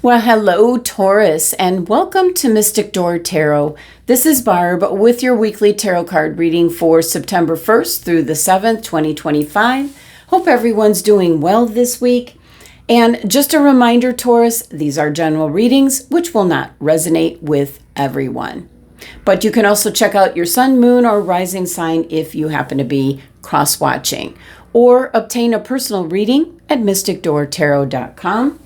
Well, hello, Taurus, and welcome to Mystic Door Tarot. This is Barb with your weekly tarot card reading for September 1st through the 7th, 2025. Hope everyone's doing well this week. And just a reminder, Taurus, these are general readings, which will not resonate with everyone. But you can also check out your sun, moon, or rising sign if you happen to be cross-watching, or obtain a personal reading at mysticdoortarot.com.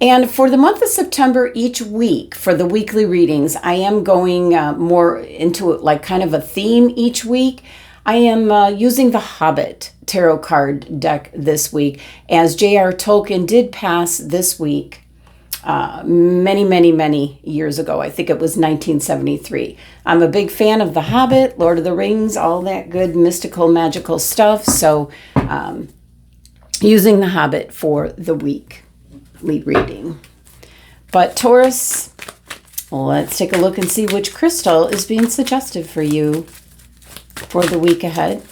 And for the month of September, each week for the weekly readings, I am going more into like kind of a theme each week. I am using the Hobbit tarot card deck this week, as J.R. Tolkien did pass this week many years ago. I think it was 1973. I'm a big fan of the Hobbit, Lord of the Rings, all that good mystical, magical stuff. So using the Hobbit for the week. Reading. But Taurus, let's take a look and see which crystal is being suggested for you for the week ahead.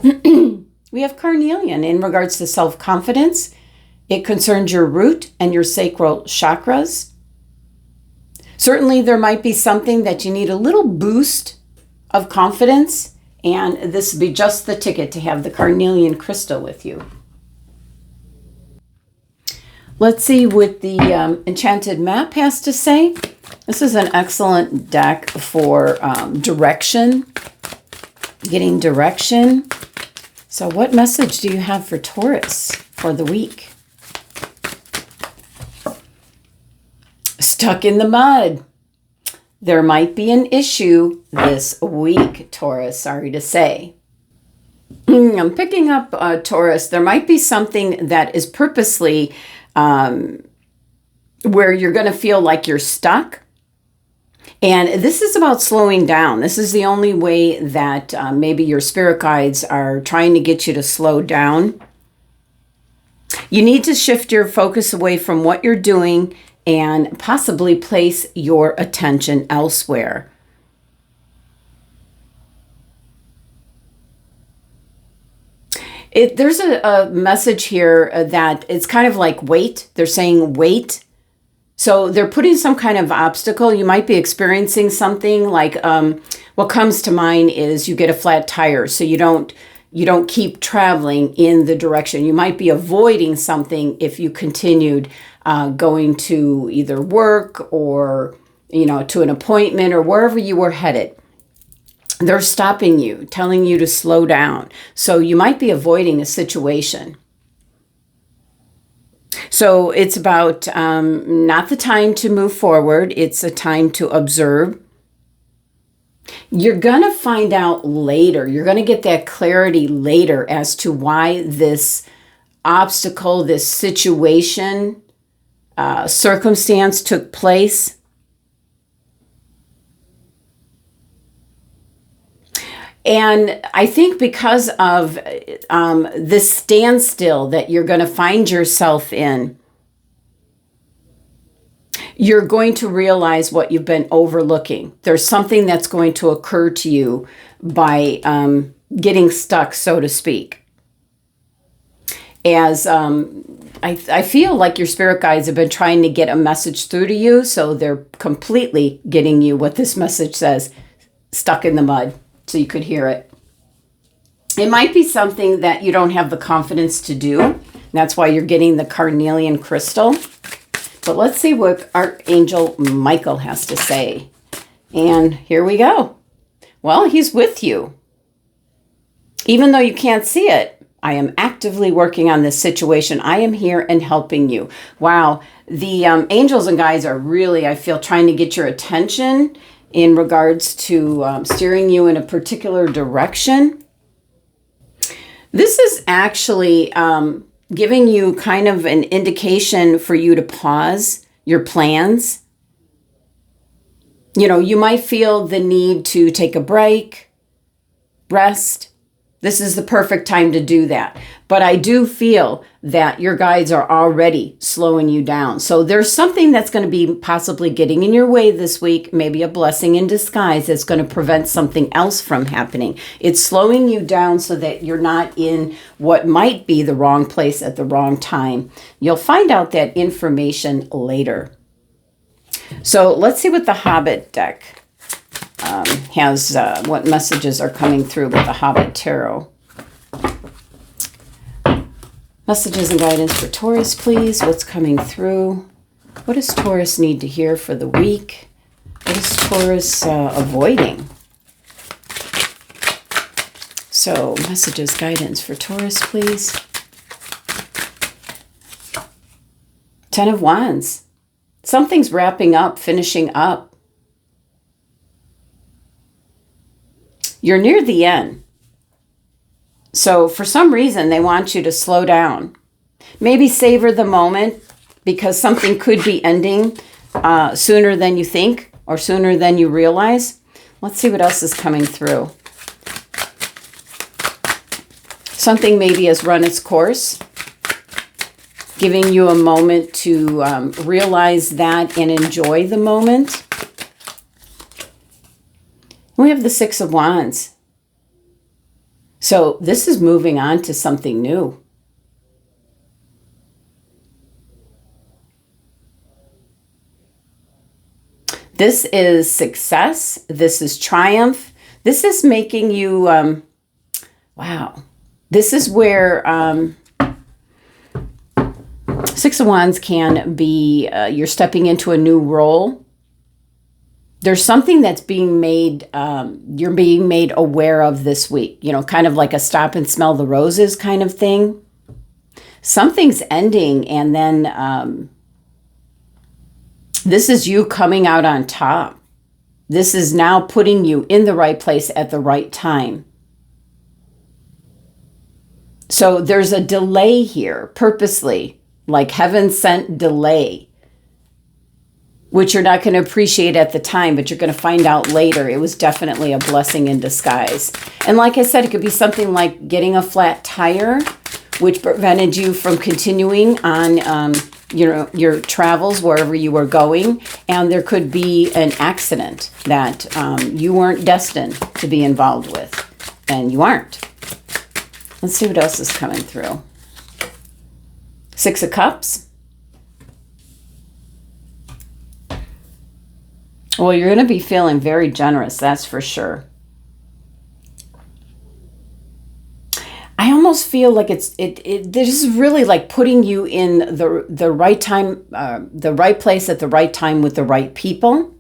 We have carnelian in regards to self-confidence. It concerns your root and your sacral chakras. Certainly there might be something that you need a little boost of confidence, and this would be just the ticket to have the carnelian crystal with you. Let's see what the Enchanted map has to say. This is an excellent deck for direction, getting direction. So what message do you have for Taurus for the week? Stuck in the mud. There might be an issue this week, Taurus, sorry to say. I'm picking up Taurus. There might be something that is purposely where you're going to feel like you're stuck. And this is about slowing down. This is the only way that maybe your spirit guides are trying to get you to slow down. You need to shift your focus away from what you're doing and possibly place your attention elsewhere. There's a message here that it's kind of like wait. They're saying wait. So they're putting some kind of obstacle. You might be experiencing something like what comes to mind is you get a flat tire. So you don't keep traveling in the direction. You might be avoiding something if you continued going to either work or, to an appointment or wherever you were headed. They're stopping you, telling you to slow down. So you might be avoiding a situation. So it's about not the time to move forward. It's a time to observe. You're going to find out later. You're going to get that clarity later as to why this obstacle, this situation, circumstance took place. And I think because of this standstill that you're going to find yourself in, you're going to realize what you've been overlooking. There's something that's going to occur to you by getting stuck, so to speak. As I feel like your spirit guides have been trying to get a message through to you, so they're completely getting you what this message says, stuck in the mud. So you could hear it. It might be something that you don't have the confidence to do. That's why you're getting the carnelian crystal. But let's see what Archangel Michael has to say. And here we go. Well, he's with you. Even though you can't see it, I am actively working on this situation. I am here and helping you. Wow. The angels and guides are really, I feel, trying to get your attention in regards to steering you in a particular direction. This is actually giving you kind of an indication for you to pause your plans. You might feel the need to take a break, rest. This is the perfect time to do that. But I do feel that your guides are already slowing you down. So there's something that's going to be possibly getting in your way this week, maybe a blessing in disguise that's going to prevent something else from happening. It's slowing you down so that you're not in what might be the wrong place at the wrong time. You'll find out that information later. So let's see what the Hobbit deck has, what messages are coming through with the Hobbit Tarot. Messages and guidance for Taurus, please. What's coming through? What does Taurus need to hear for the week? What is Taurus avoiding? So, messages, guidance for Taurus, please. 10 of Wands. Something's wrapping up, finishing up. You're near the end. So for some reason, they want you to slow down. Maybe savor the moment because something could be ending sooner than you think or sooner than you realize. Let's see what else is coming through. Something maybe has run its course, giving you a moment to realize that and enjoy the moment. We have the Six of Wands. So this is moving on to something new. This is success. This is triumph. This is making you, wow. This is where Six of Wands can be, you're stepping into a new role. There's something that's being made, you're being made aware of this week, you know, kind of like a stop and smell the roses kind of thing. Something's ending, and then this is you coming out on top. This is now putting you in the right place at the right time. So there's a delay here, purposely, like heaven sent delay, which you're not going to appreciate at the time, but you're going to find out later. It was definitely a blessing in disguise. And like I said, it could be something like getting a flat tire, which prevented you from continuing on your travels wherever you were going. And there could be an accident that you weren't destined to be involved with, and you aren't. Let's see what else is coming through. Six of Cups. Well, you're going to be feeling very generous, that's for sure. I almost feel like this is really like putting you in the right time, the right place at the right time with the right people.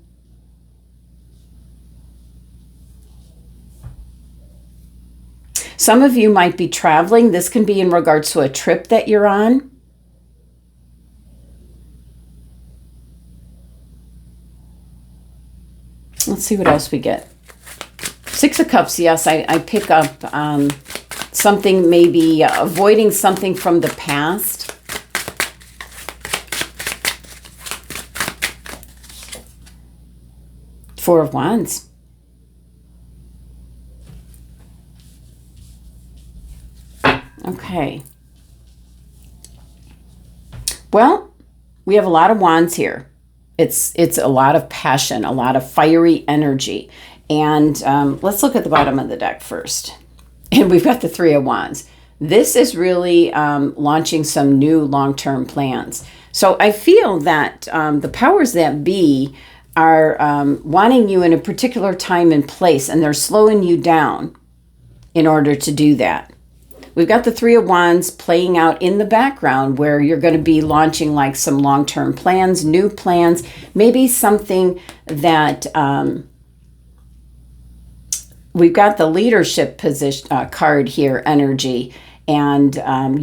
Some of you might be traveling. This can be in regards to a trip that you're on. Let's see what else we get. Six of Cups, yes, I pick up something, maybe avoiding something from the past. Four of Wands. Okay. Well, we have a lot of wands here. It's a lot of passion, a lot of fiery energy. And let's look at the bottom of the deck first. And we've got the Three of Wands. This is really launching some new long-term plans. So I feel that the powers that be are wanting you in a particular time and place, and they're slowing you down in order to do that. We've got the Three of Wands playing out in the background where you're going to be launching like some long-term plans, new plans, maybe something that we've got the leadership position card here, energy, and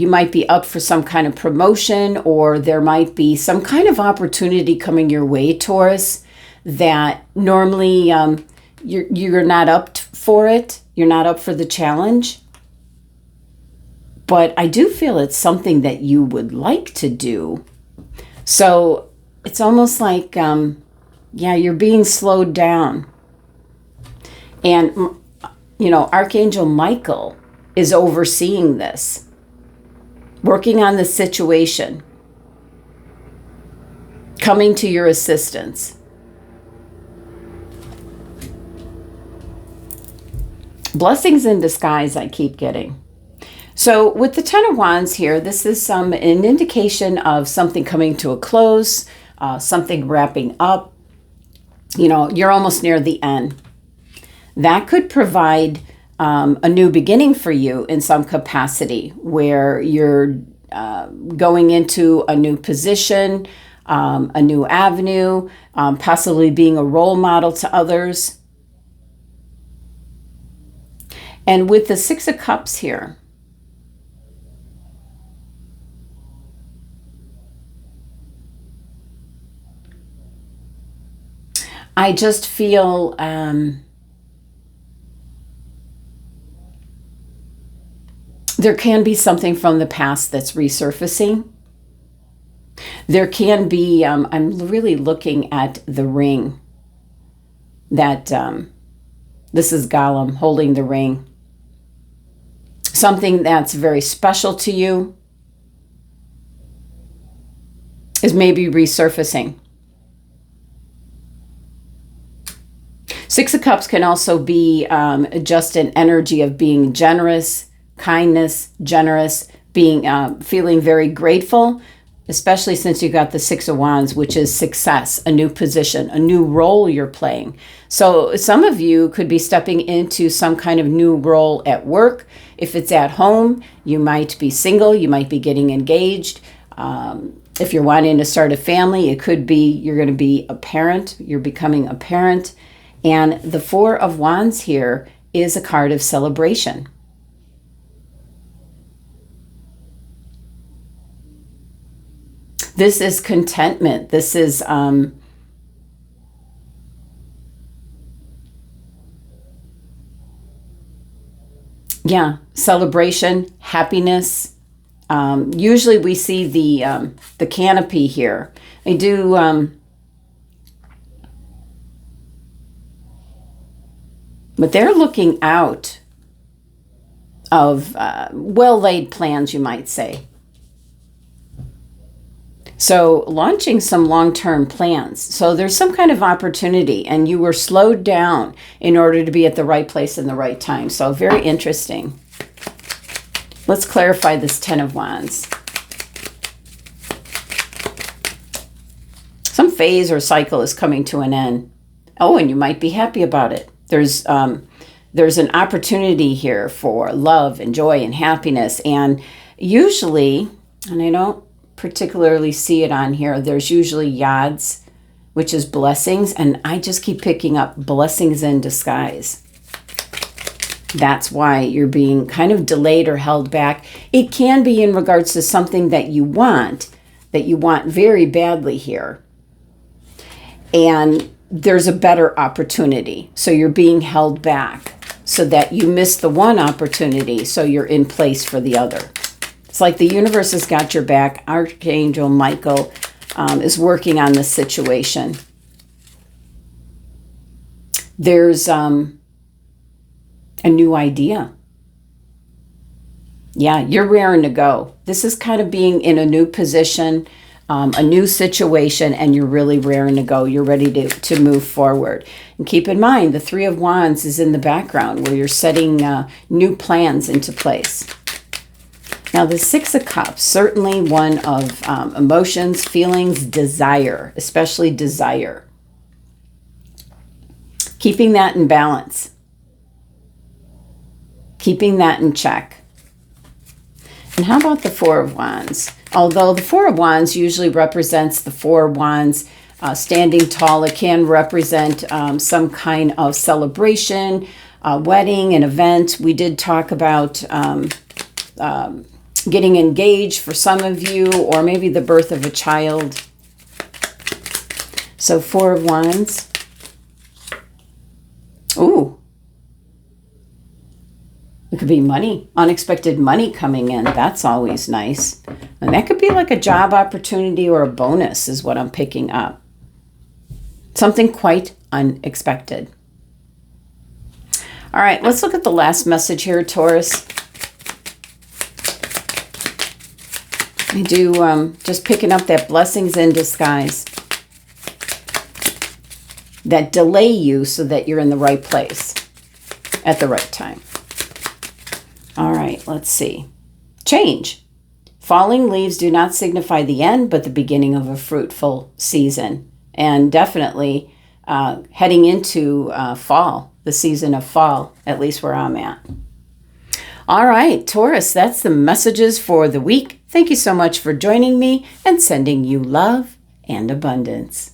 you might be up for some kind of promotion, or there might be some kind of opportunity coming your way, Taurus, that normally you're not up for it. You're not up for the challenge. But I do feel it's something that you would like to do. So it's almost like, yeah, you're being slowed down. And, you know, Archangel Michael is overseeing this. working on the situation, coming to your assistance. Blessings in disguise I keep getting. So with the Ten of Wands here, this is an indication of something coming to a close, something wrapping up. You know, you're almost near the end. That could provide a new beginning for you in some capacity, where you're going into a new position, a new avenue, possibly being a role model to others. And with the Six of Cups here, I just feel there can be something from the past that's resurfacing. There can be, I'm really looking at the ring that, this is Gollum holding the ring. Something that's very special to you is maybe resurfacing. Six of Cups can also be just an energy of being generous, kindness, generous, being feeling very grateful, especially since you got the Six of Wands, which is success, a new position, a new role you're playing. So some of you could be stepping into some kind of new role at work. If it's at home, you might be single, you might be getting engaged. If you're wanting to start a family, it could be you're going to be a parent, you're becoming a parent. And the Four of Wands here is a card of celebration. This is contentment. This is celebration, happiness. Usually we see the canopy here. I do but they're looking out of well-laid plans, you might say. So launching some long-term plans. So there's some kind of opportunity, and you were slowed down in order to be at the right place in the right time. So very interesting. Let's clarify this Ten of Wands. Some phase or cycle is coming to an end. Oh, and you might be happy about it. There's an opportunity here for love and joy and happiness. And usually, and I don't particularly see it on here, there's usually yads, which is blessings. And I just keep picking up blessings in disguise. That's why you're being kind of delayed or held back. It can be in regards to something that you want very badly here. And there's a better opportunity. So you're being held back so that you miss the one opportunity, so you're in place for the other. It's like the universe has got your back. Archangel Michael is working on this situation. There's a new idea. Yeah, you're raring to go. This is kind of being in a new position, a new situation, and you're really raring to go. You're ready to move forward. And keep in mind, the Three of Wands is in the background where you're setting new plans into place. Now, the Six of Cups, certainly one of emotions, feelings, desire, especially desire. Keeping that in balance. Keeping that in check. And how about the Four of Wands? Although the Four of Wands usually represents the Four of Wands standing tall, it can represent some kind of celebration, a wedding, an event. We did talk about getting engaged for some of you, or maybe the birth of a child. So Four of Wands. Ooh. It could be money, unexpected money coming in. That's always nice. And that could be like a job opportunity or a bonus is what I'm picking up. Something quite unexpected. All right, let's look at the last message here, Taurus. I do just picking up that blessings in disguise that delay you so that you're in the right place at the right time. All right, let's see. Change. Falling leaves do not signify the end, but the beginning of a fruitful season. And definitely heading into fall, the season of fall, at least where I'm at. All right, Taurus, that's the messages for the week. Thank you so much for joining me and sending you love and abundance.